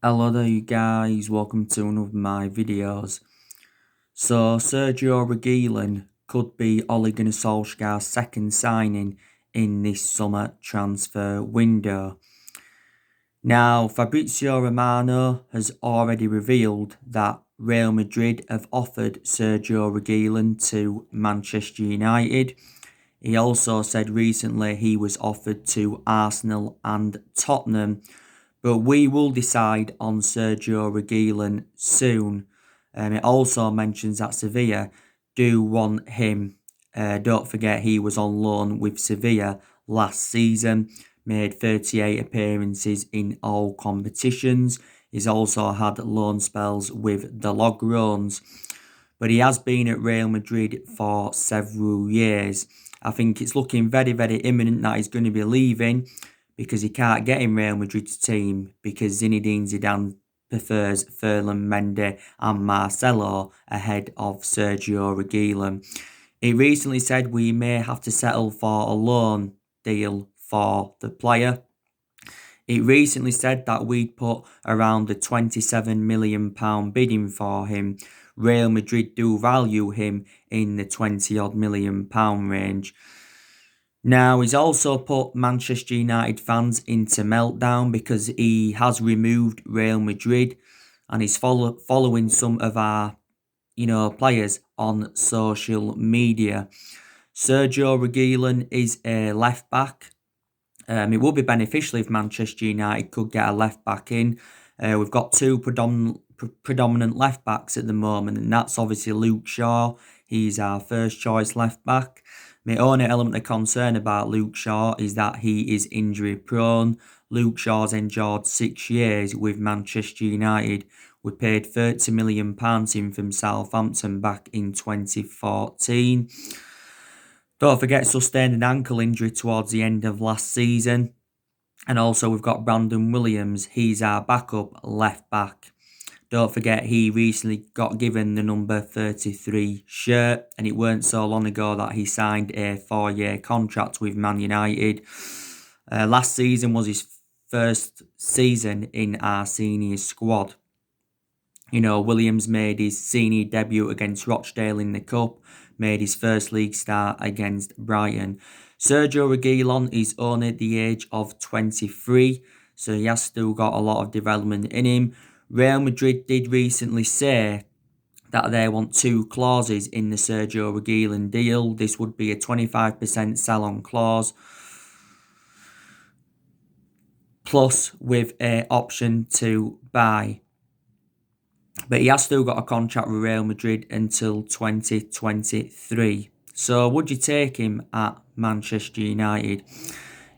Hello there you guys, welcome to one of my videos. So Sergio Regulion could be Ole Gunnar Solskjaer's second signing in this summer transfer window. Now Fabrizio Romano has already revealed that Real Madrid have offered Sergio Regulion to Manchester United. He also said recently he was offered to Arsenal and Tottenham. But we will decide on Sergio Regulion soon. It also mentions that Sevilla do want him. Don't forget he was on loan with Sevilla last season, made 38 appearances in all competitions. He's also had loan spells with the Logrons, but he has been at Real Madrid for several years. I think it's looking very, very imminent that he's going to be leaving, because he can't get in Real Madrid's team because Zinedine Zidane prefers Ferland Mendy and Marcelo ahead of Sergio Regulion. He recently said we may have to settle for a loan deal for the player. It recently said that we'd put around the £27 million bidding for him. Real Madrid do value him in the £20 million range. Now, he's also put Manchester United fans into meltdown because he has removed Real Madrid and he's following some of our, players on social media. Sergio Regulion is a left back. It would be beneficial if Manchester United could get a left back in. We've got two predominant left backs at the moment, and that's obviously Luke Shaw. He's our first choice left back. My only element of concern about Luke Shaw is that he is injury prone. Luke Shaw's endured 6 years with Manchester United. We paid £30 million in from Southampton back in 2014. Don't forget, sustained an ankle injury towards the end of last season. And also we've got Brandon Williams. He's our backup left back. Don't forget, he recently got given the number 33 shirt, and it weren't so long ago that he signed a 4-year contract with Man United. Last season was his first season in our senior squad. Williams made his senior debut against Rochdale in the Cup, made his first league start against Brighton. Sergio Regulion is only at the age of 23, so he has still got a lot of development in him. Real Madrid did recently say that they want 2 clauses in the Sergio Regulion deal. This would be a 25% sell-on clause, plus with an option to buy. But he has still got a contract with Real Madrid until 2023. So would you take him at Manchester United?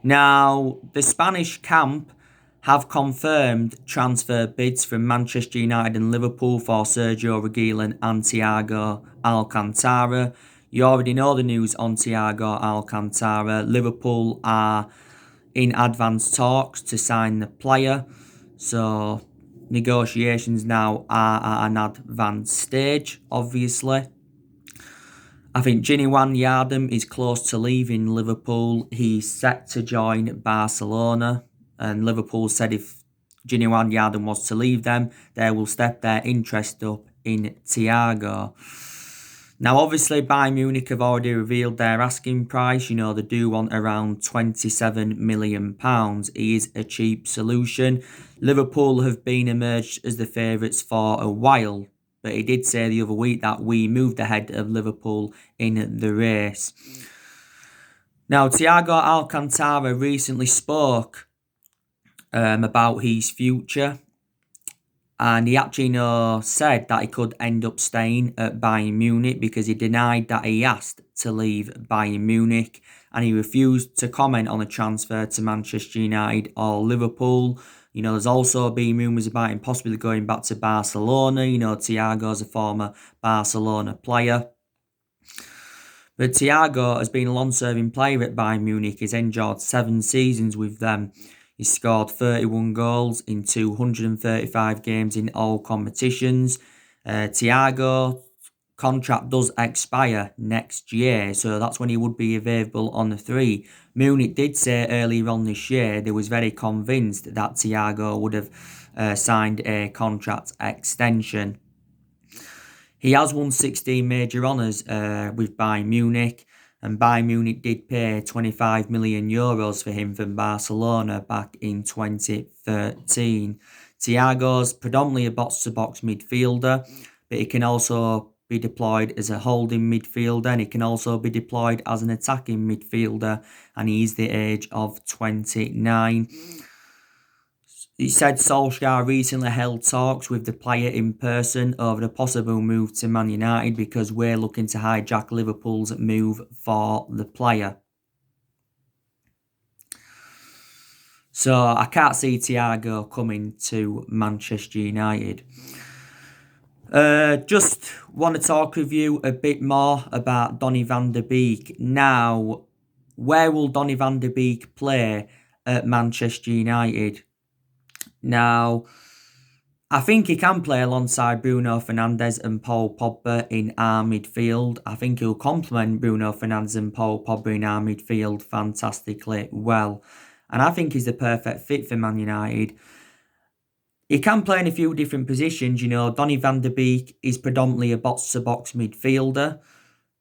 Now, the Spanish camp have confirmed transfer bids from Manchester United and Liverpool for Sergio Regulion and Thiago Alcantara. You already know the news on Thiago Alcantara. Liverpool are in advanced talks to sign the player, so negotiations now are at an advanced stage, obviously. I think Gini Wijnaldum is close to leaving Liverpool. He's set to join Barcelona, and Liverpool said if Gini Wijnaldum was to leave them, they will step their interest up in Thiago. Now, obviously, Bayern Munich have already revealed their asking price. They do want around £27 million. He is a cheap solution. Liverpool have been emerged as the favourites for a while, but he did say the other week that we moved ahead of Liverpool in the race. Now, Thiago Alcantara recently spoke about his future, and he actually said that he could end up staying at Bayern Munich because he denied that he asked to leave Bayern Munich, and he refused to comment on a transfer to Manchester United or Liverpool. There's also been rumours about him possibly going back to Barcelona. Thiago's a former Barcelona player. But Thiago has been a long-serving player at Bayern Munich. He's endured 7 seasons with them. He scored 31 goals in 235 games in all competitions. Thiago contract does expire next year, so that's when he would be available on the free. Munich did say earlier on this year they was very convinced that Thiago would have signed a contract extension. He has won 16 major honours with Bayern Munich, and Bayern Munich did pay €25 million for him from Barcelona back in 2013. Thiago's predominantly a box-to-box midfielder, but he can also be deployed as a holding midfielder, and he can also be deployed as an attacking midfielder, and he's the age of 29. He said Solskjaer recently held talks with the player in person over the possible move to Man United because we're looking to hijack Liverpool's move for the player. So I can't see Thiago coming to Manchester United. Just want to talk with you a bit more about Donny van de Beek. Now, where will Donny van de Beek play at Manchester United? Now, I think he can play alongside Bruno Fernandes and Paul Pogba in our midfield. I think he'll complement Bruno Fernandes and Paul Pogba in our midfield fantastically well. And I think he's the perfect fit for Man United. He can play in a few different positions. You know, Donny van de Beek is predominantly a box-to-box midfielder.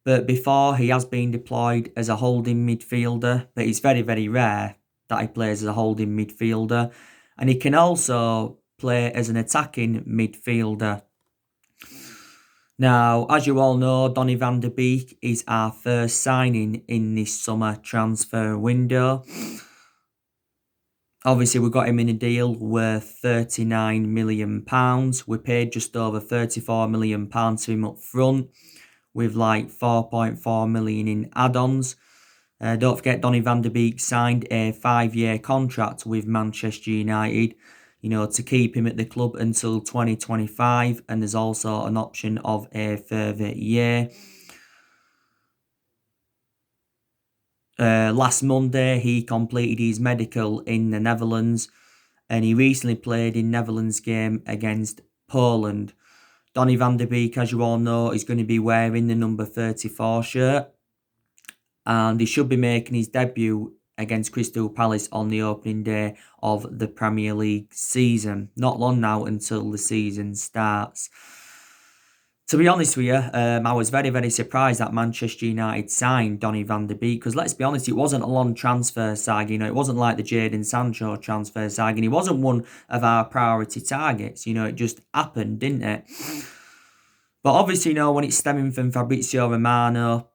But before, he has been deployed as a holding midfielder. But it's very, very rare that he plays as a holding midfielder. And he can also play as an attacking midfielder. Now, as you all know, Donny van de Beek is our first signing in this summer transfer window. Obviously, we got him in a deal worth £39 million. We paid just over £34 million to him up front, with like £4.4 million in add-ons. Don't forget, Donny van de Beek signed a 5-year contract with Manchester United, you know, to keep him at the club until 2025, and there's also an option of a further year. Last Monday, he completed his medical in the Netherlands, and he recently played in Netherlands game against Poland. Donny van de Beek, as you all know, is going to be wearing the number 34 shirt, and he should be making his debut against Crystal Palace on the opening day of the Premier League season. Not long now until the season starts. To be honest with you, I was very, very surprised that Manchester United signed Donny van de Beek, because let's be honest, it wasn't a long transfer saga. You know, it wasn't like the Jadon Sancho transfer saga, and he wasn't one of our priority targets. You know, it just happened, didn't it? But obviously, you know, when it's stemming from Fabrizio Romano,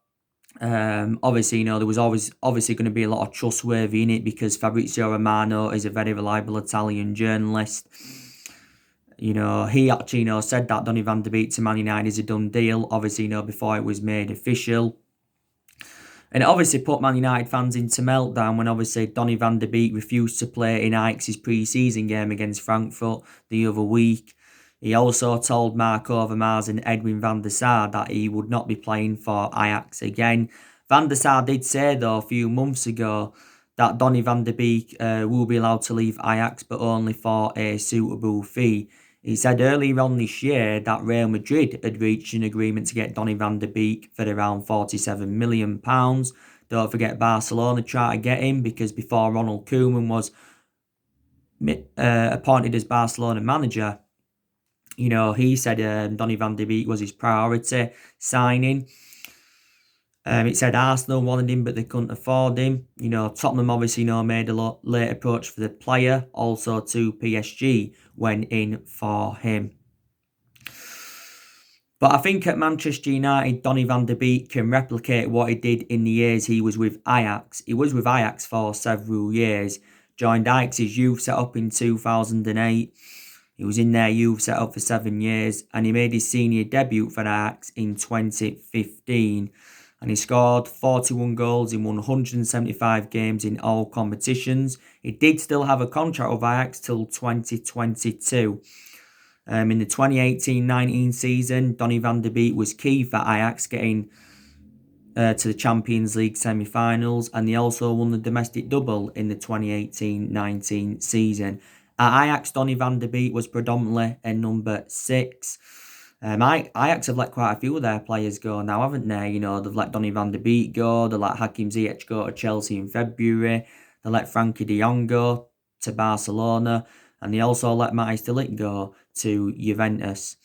obviously, you know, there was always obviously going to be a lot of trustworthy in it, because Fabrizio Romano is a very reliable Italian journalist. You know, he actually, you know, said that Donny van de Beek to Man United is a done deal, obviously, you know, before it was made official. And it obviously put Man United fans into meltdown when obviously Donny van de Beek refused to play in Ajax's pre-season game against Frankfurt the other week. He also told Marco Overmars and Edwin van der Sar that he would not be playing for Ajax again. Van der Sar did say, though, a few months ago that Donny van de Beek will be allowed to leave Ajax, but only for a suitable fee. He said earlier on this year that Real Madrid had reached an agreement to get Donny van de Beek for around £47 million. Don't forget, Barcelona tried to get him, because before Ronald Koeman was appointed as Barcelona manager, you know, he said Donny van de Beek was his priority signing. It said Arsenal wanted him, but they couldn't afford him. You know, Tottenham obviously, you know, made a late approach for the player. Also, to PSG went in for him. But I think at Manchester United, Donny van de Beek can replicate what he did in the years he was with Ajax. He was with Ajax for several years. Joined Ajax's youth setup in 2008. He was in their youth setup for 7 years, and he made his senior debut for Ajax in 2015. And he scored 41 goals in 175 games in all competitions. He did still have a contract with Ajax till 2022. In the 2018-19 season, Donny van de Beek was key for Ajax getting to the Champions League semi-finals, and they also won the domestic double in the 2018-19 season. At Ajax, Donny van de Beek was predominantly a number 6. I actually have let quite a few of their players go now, haven't they? You know, they've let Donny van de Beek go, they let Hakim Ziyech go to Chelsea in February, they let Frankie de Jong go to Barcelona, and they also let Matthijs de Ligt go to Juventus.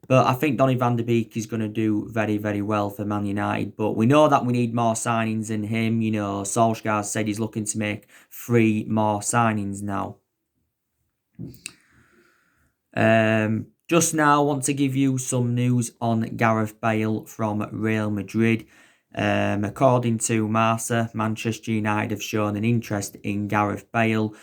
But I think Donny van de Beek is going to do very, very well for Man United. But we know that we need more signings than him. You know, Solskjaer said he's looking to make 3 more signings now. Just now, I want to give you some news on Gareth Bale from Real Madrid. According to Marca, Manchester United have shown an interest in Gareth Bale.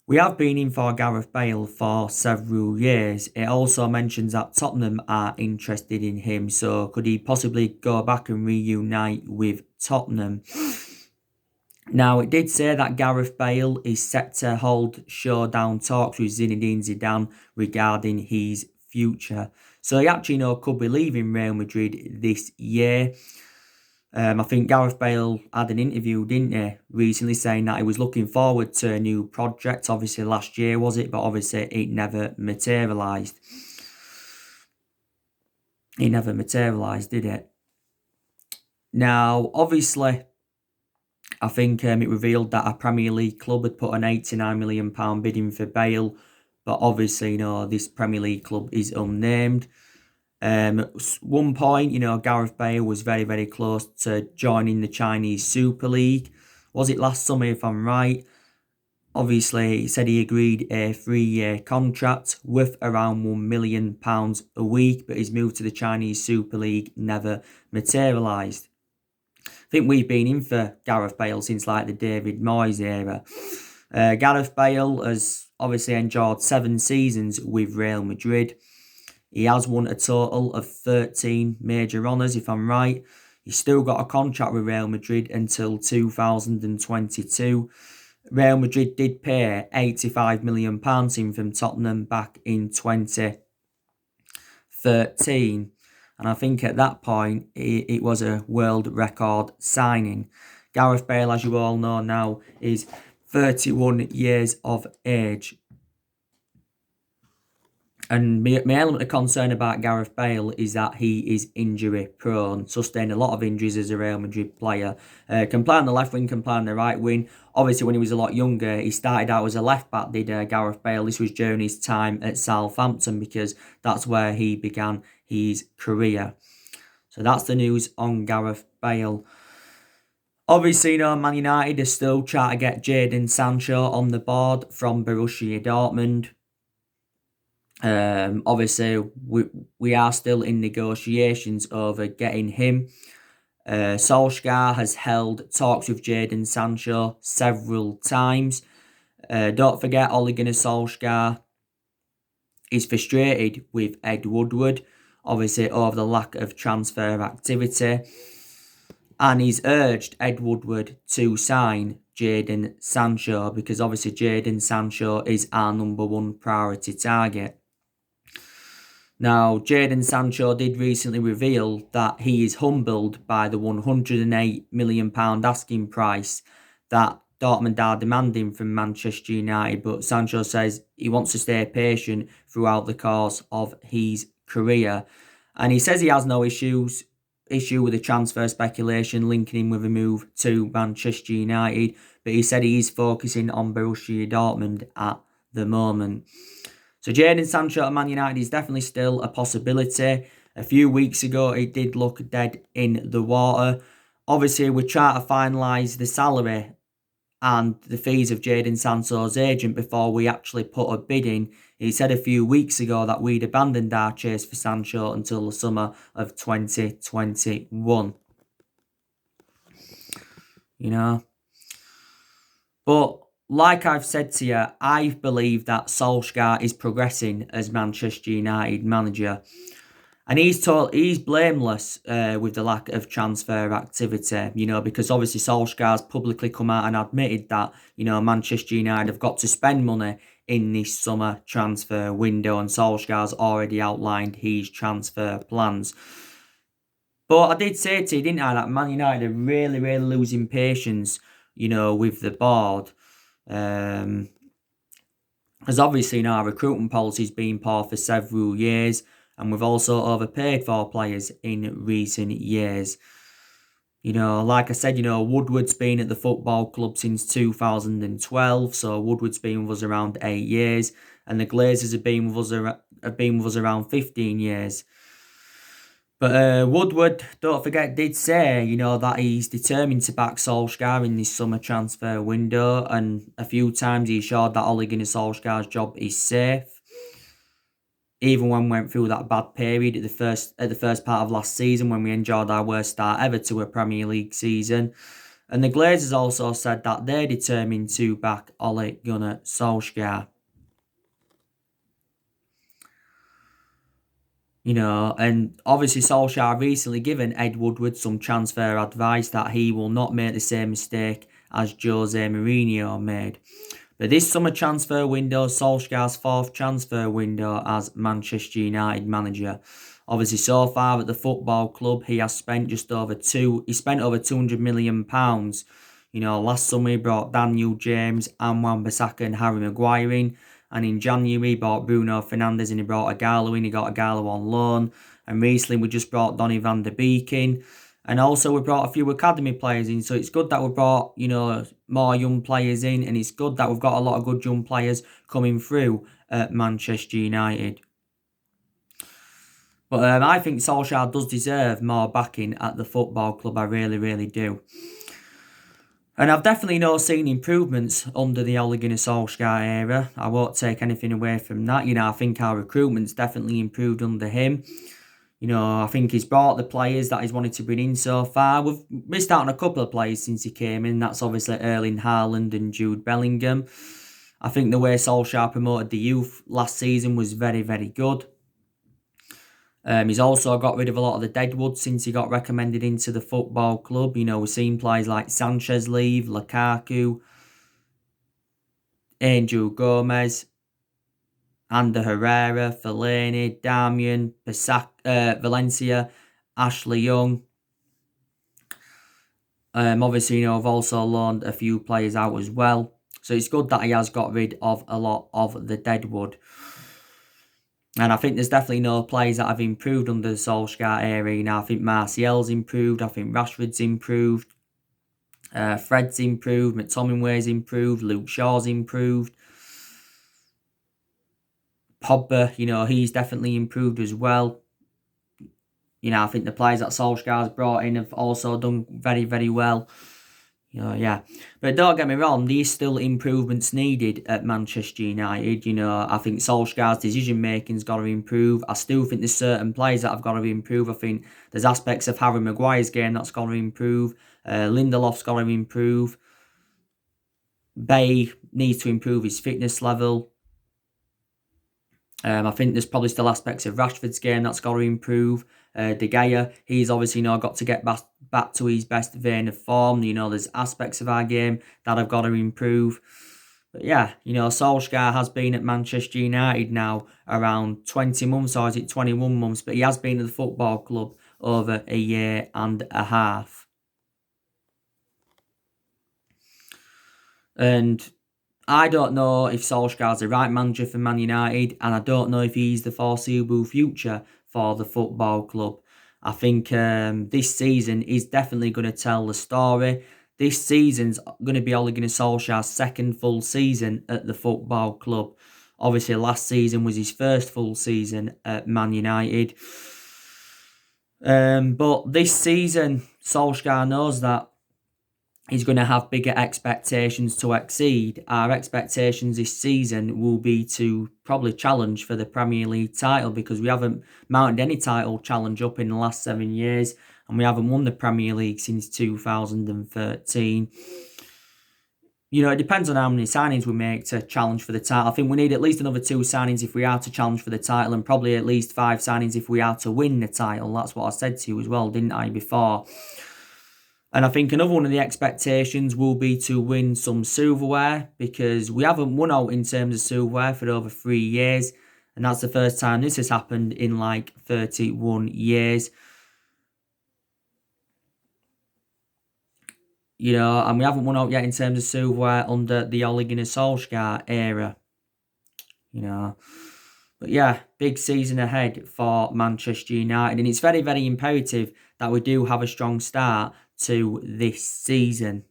We have been in for Gareth Bale for several years. It also mentions that Tottenham are interested in him, so could he possibly go back and reunite with Tottenham? Now, it did say that Gareth Bale is set to hold showdown talks with Zinedine Zidane regarding his future. So he actually could be leaving Real Madrid this year. I think Gareth Bale had an interview, didn't he, recently saying that he was looking forward to a new project. Obviously last year, was it? But obviously it never materialised. It never materialised, did it? Now, obviously, I think it revealed that a Premier League club had put an £89 million bid in for Bale. But obviously, this Premier League club is unnamed. At one point, Gareth Bale was very, very close to joining the Chinese Super League. Was it last summer, if I'm right? Obviously, he said he agreed a 3-year contract worth around £1 million a week, but his move to the Chinese Super League never materialised. I think we've been in for Gareth Bale since like the David Moyes era. Gareth Bale has obviously enjoyed 7 seasons with Real Madrid. He has won a total of 13 major honours, if I'm right. He's still got a contract with Real Madrid until 2022. Real Madrid did pay £85 million in from Tottenham back in 2013. And I think at that point, it was a world record signing. Gareth Bale, as you all know now, is 31 years of age. And my element of concern about Gareth Bale is that he is injury prone, sustained a lot of injuries as a Real Madrid player. Can play on the left wing, can play on the right wing. Obviously, when he was a lot younger, he started out as a left back, did Gareth Bale. This was during his time at Southampton because that's where he began his career. So that's the news on Gareth Bale. Obviously, Man United is still trying to get Jadon Sancho on the board from Borussia Dortmund. Obviously, we are still in negotiations over getting him. Solskjaer has held talks with Jadon Sancho several times. Don't forget, Ole Gunnar Solskjaer is frustrated with Ed Woodward, obviously over the lack of transfer activity. And he's urged Ed Woodward to sign Jadon Sancho because obviously Jadon Sancho is our number 1 priority target. Now, Jadon Sancho did recently reveal that he is humbled by the £108 million asking price that Dortmund are demanding from Manchester United, but Sancho says he wants to stay patient throughout the course of his career. And he says he has no issue with the transfer speculation linking him with a move to Manchester United, but he said he is focusing on Borussia Dortmund at the moment. So Jadon Sancho at Man United is definitely still a possibility. A few weeks ago, it did look dead in the water. Obviously, we're trying to finalise the salary and the fees of Jadon Sancho's agent before we actually put a bid in. He said a few weeks ago that we'd abandoned our chase for Sancho until the summer of 2021. But like I've said to you, I believe that Solskjaer is progressing as Manchester United manager. And he's blameless with the lack of transfer activity, because obviously Solskjaer's publicly come out and admitted that, Manchester United have got to spend money in this summer transfer window, and Solskjaer's already outlined his transfer plans. But I did say to you, didn't I, that Man United are really, really losing patience, with the board. As obviously, our recruitment policy's been poor for several years. and we've also overpaid for players in recent years. Like I said, Woodward's been at the football club since 2012, so Woodward's been with us around 8 years, and the Glazers have been with us around 15 years. But Woodward, don't forget, did say, that he's determined to back Solskjaer in this summer transfer window, and a few times he assured that Ole Gunnar Solskjaer's job is safe. Even when we went through that bad period at the first part of last season, when we enjoyed our worst start ever to a Premier League season. And the Glazers also said that they're determined to back Ole Gunnar Solskjaer. And obviously Solskjaer recently given Ed Woodward some transfer advice that he will not make the same mistake as Jose Mourinho made. But this summer transfer window, Solskjaer's fourth transfer window as Manchester United manager. Obviously, so far at the football club, he has spent over £200 million. Last summer he brought Daniel James, Wan-Bissaka and Harry Maguire in. And in January, he bought Bruno Fernandes and he brought Agallo in. He got Agallo on loan. And recently, we just brought Donny van der Beek in. And also, we brought a few academy players in. So it's good that we brought, more young players in. And it's good that we've got a lot of good young players coming through at Manchester United. But I think Solskjaer does deserve more backing at the football club. I really, really do. And I've definitely seen improvements under the Ole Gunnar Solskjaer era. I won't take anything away from that. I think our recruitment's definitely improved under him. I think he's brought the players that he's wanted to bring in so far. We've missed out on a couple of players since he came in. That's obviously Erling Haaland and Jude Bellingham. I think the way Solskjaer promoted the youth last season was very, very good. He's also got rid of a lot of the deadwood since he got recommended into the football club. We've seen players like Sanchez leave, Lukaku, Angel Gomez, Ander Herrera, Fellaini, Darmian, Valencia, Ashley Young. Obviously, I've also loaned a few players out as well. So it's good that he has got rid of a lot of the deadwood. And I think there's definitely players that have improved under the Solskjaer era. I think Martial's improved. I think Rashford's improved. Fred's improved. McTominay's improved. Luke Shaw's improved. Pogba, he's definitely improved as well. I think the players that Solskjaer's brought in have also done very, very well. But don't get me wrong, there's still improvements needed at Manchester United. I think Solskjaer's decision-making's got to improve. I still think there's certain players that have got to improve. I think there's aspects of Harry Maguire's game that's got to improve. Lindelof's got to improve. Bale needs to improve his fitness level. I think there's probably still aspects of Rashford's game that's got to improve. De Gea, he's obviously got to get back to his best vein of form. There's aspects of our game that have got to improve. But yeah, Solskjaer has been at Manchester United now around 20 months, or is it 21 months? But he has been at the football club over a year and a half. And I don't know if Solskjaer's the right manager for Man United, and I don't know if he's the foreseeable future for the football club. I think this season is definitely going to tell the story. This season's going to be Ole Gunnar Solskjaer's second full season at the football club. Obviously, last season was his first full season at Man United. But this season, Solskjaer knows that he's going to have bigger expectations to exceed. Our expectations this season will be to probably challenge for the Premier League title, because we haven't mounted any title challenge up in the last 7 years, and we haven't won the Premier League since 2013. It depends on how many signings we make to challenge for the title. I think we need at least another 2 signings if we are to challenge for the title, and probably at least 5 signings if we are to win the title. That's what I said to you as well, didn't I, before? And I think another one of the expectations will be to win some silverware, because we haven't won out in terms of silverware for over 3 years. And that's the first time this has happened in 31 years. And we haven't won out yet in terms of silverware under the Ole Gunnar Solskjaer era. But But yeah, big season ahead for Manchester United. And it's very, very imperative that we do have a strong start to this season.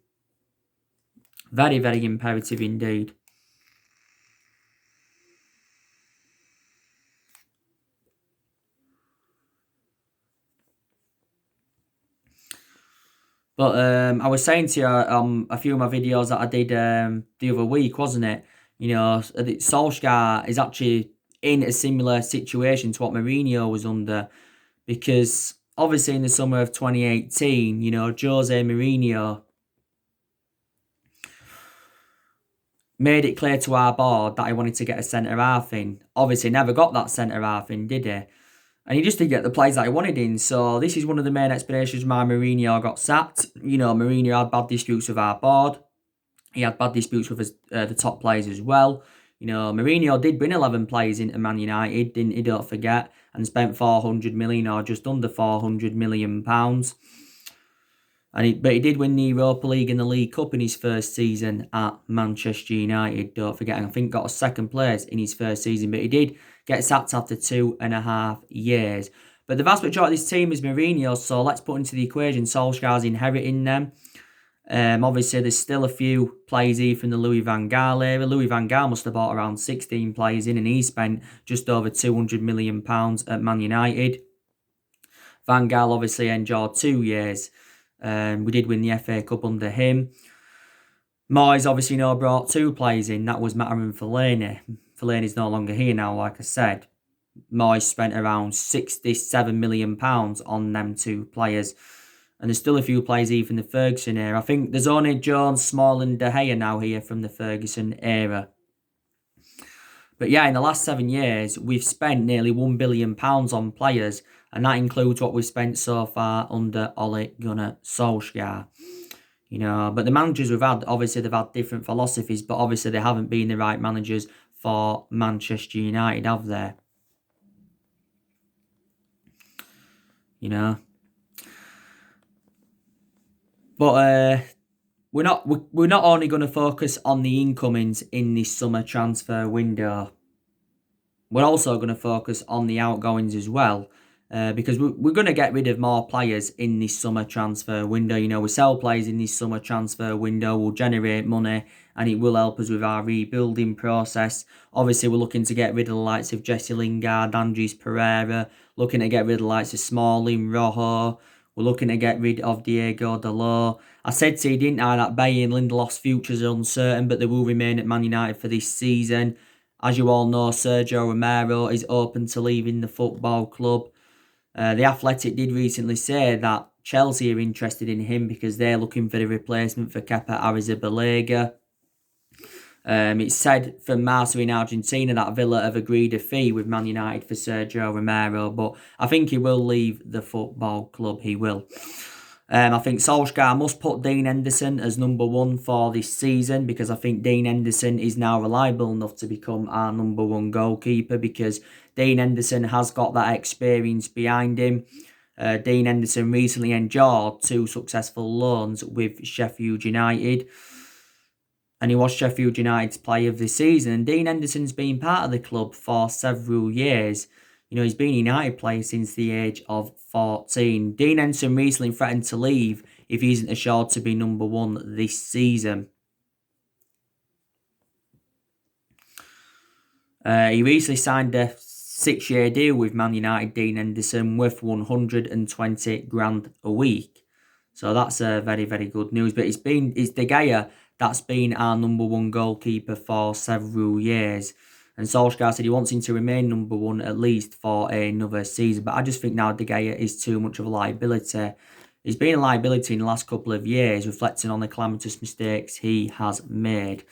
Very, very imperative indeed. But I was saying to you a few of my videos that I did the other week, wasn't it? You know, Solskjaer is actually in a similar situation to what Mourinho was under, because obviously in the summer of 2018, you know, Jose Mourinho made it clear to our board that he wanted to get a centre half in. Obviously, never got that centre half in, did he? And he just didn't get the players that he wanted in. So this is one of the main explanations why Mourinho got sacked. You know, Mourinho had bad disputes with our board. He had bad disputes with the top players as well. You know, Mourinho did bring 11 players into Man United, didn't he? Don't forget, and spent 400 million or just under 400 million pounds. But he did win the Europa League and the League Cup in his first season at Manchester United. Don't forget, and I think got a second place in his first season. But he did get sacked after 2.5 years. But the vast majority of this team is Mourinho, so let's put into the equation Solskjaer's inheriting them. Obviously, there's still a few players here from the Louis van Gaal era. Louis van Gaal must have bought around 16 players in, and he spent just over £200 million at Man United. Van Gaal obviously endured 2 years. We did win the FA Cup under him. Moyes obviously brought 2 players in. That was Mata and Fellaini. Fellaini's no longer here now, like I said. Moyes spent around £67 million on them 2 players. And there's still a few players here from the Ferguson era. I think there's only Jones, Small and De Gea now here from the Ferguson era. But yeah, in the last 7 years, we've spent nearly £1 billion on players. And that includes what we've spent so far under Ole Gunnar Solskjaer. You know, but the managers we've had, obviously they've had different philosophies, but obviously they haven't been the right managers for Manchester United, have they? You know. But we're not only going to focus on the incomings in this summer transfer window. We're also going to focus on the outgoings as well. Because we're going to get rid of more players in this summer transfer window. You know, we sell players in this summer transfer window, we'll generate money, and it will help us with our rebuilding process. Obviously, we're looking to get rid of the likes of Jesse Lingard, Andres Pereira, looking to get rid of the likes of Smalling, Rojo. We're looking to get rid of Diego Dalot. I said to you, didn't I, that Bale and Lindelof's futures are uncertain, but they will remain at Man United for this season. As you all know, Sergio Romero is open to leaving the football club. The Athletic did recently say that Chelsea are interested in him because they're looking for a replacement for Kepa Arrizabalaga. It's said from Marca in Argentina that Villa have agreed a fee with Man United for Sergio Romero, but I think he will leave the football club. He will. I think Solskjaer must put Dean Henderson as number 1 for this season, because I think Dean Henderson is now reliable enough to become our number 1 goalkeeper, because Dean Henderson has got that experience behind him. Dean Henderson recently endured 2 successful loans with Sheffield United, and he was Sheffield United's player of the season. And Dean Henderson's been part of the club for several years. You know, he's been a United player since the age of 14. Dean Henderson recently threatened to leave if he isn't assured to be number 1 this season. He recently signed a 6-year deal with Man United, Dean Henderson, worth 120 grand a week. So that's very, very good news. But it's De Gea that's been our number 1 goalkeeper for several years. And Solskjaer said he wants him to remain number 1 at least for another season. But I just think now De Gea is too much of a liability. He's been a liability in the last couple of years, reflecting on the calamitous mistakes he has made.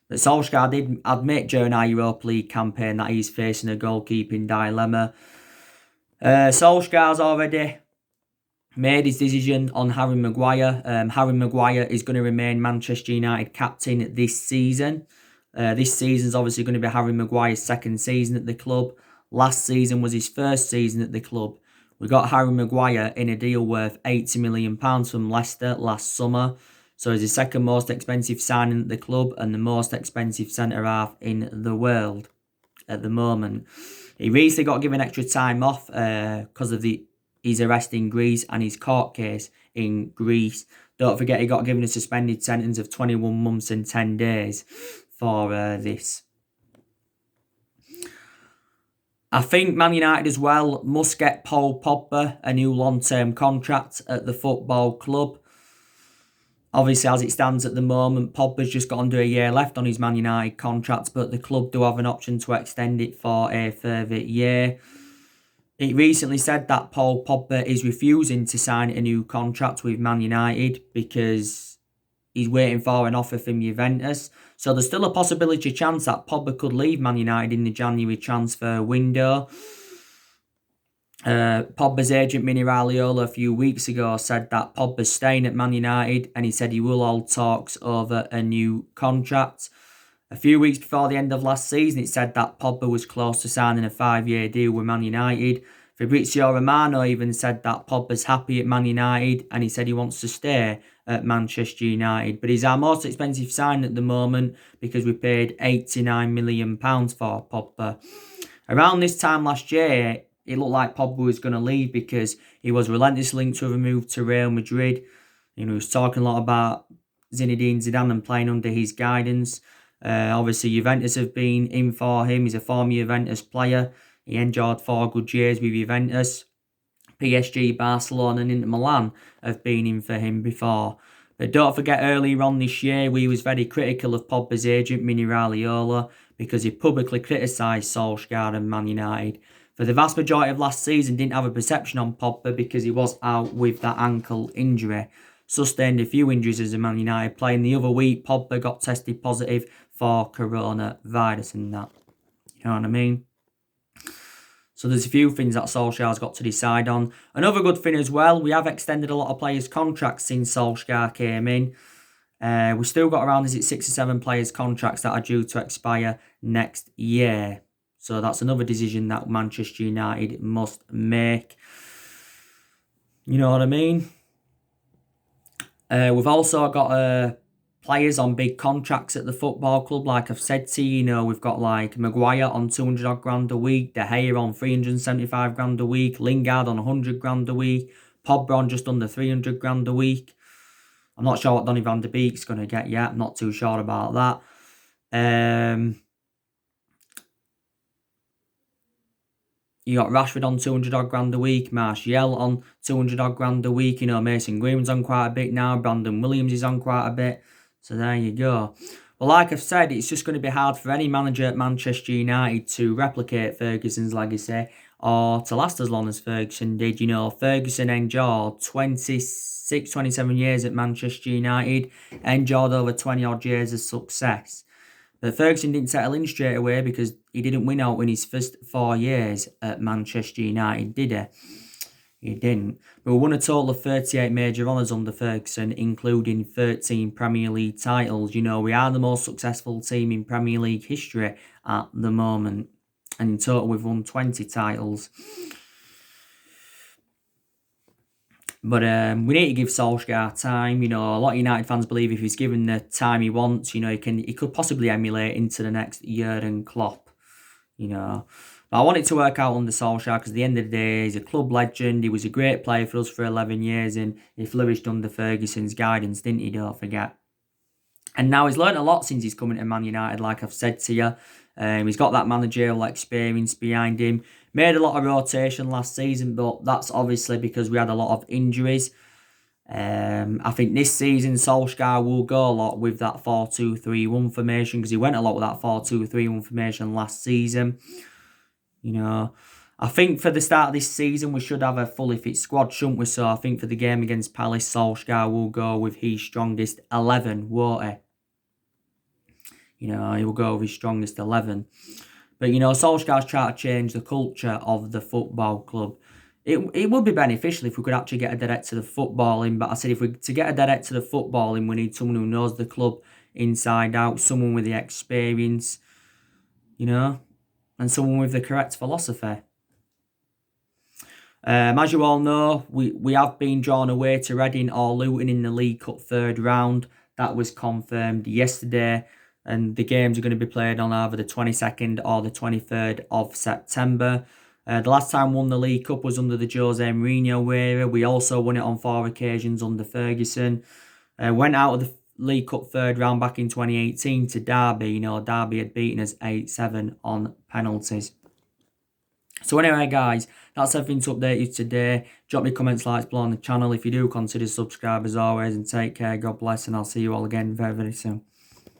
But Solskjaer did admit during our Europa League campaign that he's facing a goalkeeping dilemma. Solskjaer's already made his decision on Harry Maguire. Harry Maguire is going to remain Manchester United captain this season. This season's obviously going to be Harry Maguire's 2nd season at the club. Last season was his 1st season at the club. We got Harry Maguire in a deal worth £80 million from Leicester last summer. So he's the 2nd most expensive signing at the club and the most expensive centre-half in the world. at the moment. He recently got given extra time off because of his arrest in Greece and his court case in Greece. Don't forget, he got given a suspended sentence of 21 months and 10 days for this. I think Man United as well must get Paul Pogba a new long-term contract at the football club. Obviously, as it stands at the moment, Pogba's just got under a year left on his Man United contract, but the club do have an option to extend it for a further year. It recently said that Paul Pogba is refusing to sign a new contract with Man United because he's waiting for an offer from Juventus. So there's still a possibility chance that Pogba could leave Man United in the January transfer window. Pogba's agent Mini Raiola a few weeks ago said that Pogba's staying at Man United and he said he will hold talks over a new contract. A few weeks before the end of last season, it said that Pogba was close to signing a 5-year deal with Man United. Fabrizio Romano even said that Pogba's happy at Man United and he said he wants to stay at Manchester United. But he's our most expensive sign at the moment because we paid £89 million for Pogba. Around this time last year, it looked like Pogba was going to leave because he was relentlessly linked to a move to Real Madrid. He was talking a lot about Zinedine Zidane and playing under his guidance. Obviously, Juventus have been in for him. He's a former Juventus player. He enjoyed 4 good years with Juventus. PSG, Barcelona and Inter Milan have been in for him before. But don't forget, earlier on this year, we was very critical of Pogba's agent, Mini Raiola, because he publicly criticised Solskjaer and Man United. For the vast majority of last season, didn't have a perception on Pogba because he was out with that ankle injury. Sustained a few injuries as a Man United player. And the other week, Pogba got tested positive for coronavirus and that. You know what I mean? So there's a few things that Solskjaer's got to decide on. Another good thing as well, we have extended a lot of players' contracts since Solskjaer came in. We've still got around, 6 or 7 players' contracts that are due to expire next year. So that's another decision that Manchester United must make. You know what I mean? We've also got players on big contracts at the football club. Like I've said to you, we've got like Maguire on 200 odd grand a week, De Gea on 375 grand a week, Lingard on 100 grand a week, Pogba on just under 300 grand a week. I'm not sure what Donny van de Beek's going to get yet. I'm not too sure about that. You got Rashford on 200 odd grand a week, Martial on 200 odd grand a week. Mason Greenwood's on quite a bit now. Brandon Williams is on quite a bit. So there you go. Well, like I've said, it's just going to be hard for any manager at Manchester United to replicate Ferguson's legacy or to last as long as Ferguson did. Ferguson endured 26, 27 years at Manchester United, endured over 20 odd years of success. But Ferguson didn't settle in straight away because he didn't win out in his first 4 years at Manchester United, did he? He didn't. But we won a total of 38 major honours under Ferguson, including 13 Premier League titles. We are the most successful team in Premier League history at the moment. And in total, we've won 20 titles. But we need to give Solskjaer time. A lot of United fans believe if he's given the time he wants, he could possibly emulate into the next Jurgen Klopp. But I want it to work out under Solskjaer because at the end of the day, he's a club legend. He was a great player for us for 11 years and he flourished under Ferguson's guidance, didn't he? Don't forget. And now he's learnt a lot since he's coming to Man United, like I've said to you. He's got that managerial experience behind him. Made a lot of rotation last season, but that's obviously because we had a lot of injuries. I think this season Solskjaer will go a lot with that 4-2-3-1 formation because he went a lot with that 4-2-3-1 formation last season. I think for the start of this season we should have a fully fit squad, shouldn't we? So I think for the game against Palace, Solskjaer will go with his strongest 11, won't he? He will go with his strongest 11. But, Solskjaer's trying to change the culture of the football club. It would be beneficial if we could actually get a director of footballing. But I said to get a director of footballing, we need someone who knows the club inside out, someone with the experience, and someone with the correct philosophy. As you all know, we have been drawn away to Reading or Luton in the League Cup third round. That was confirmed yesterday. and the games are going to be played on either the 22nd or the 23rd of September. The last time we won the League Cup was under the Jose Mourinho era. We also won it on 4 occasions under Ferguson. Went out of the League Cup third round back in 2018 to Derby. Derby had beaten us 8-7 on penalties. So anyway, guys, that's everything to update you today. Drop me comments, likes below on the channel. If you do, consider subscribe as always, and take care. God bless, and I'll see you all again very, very soon.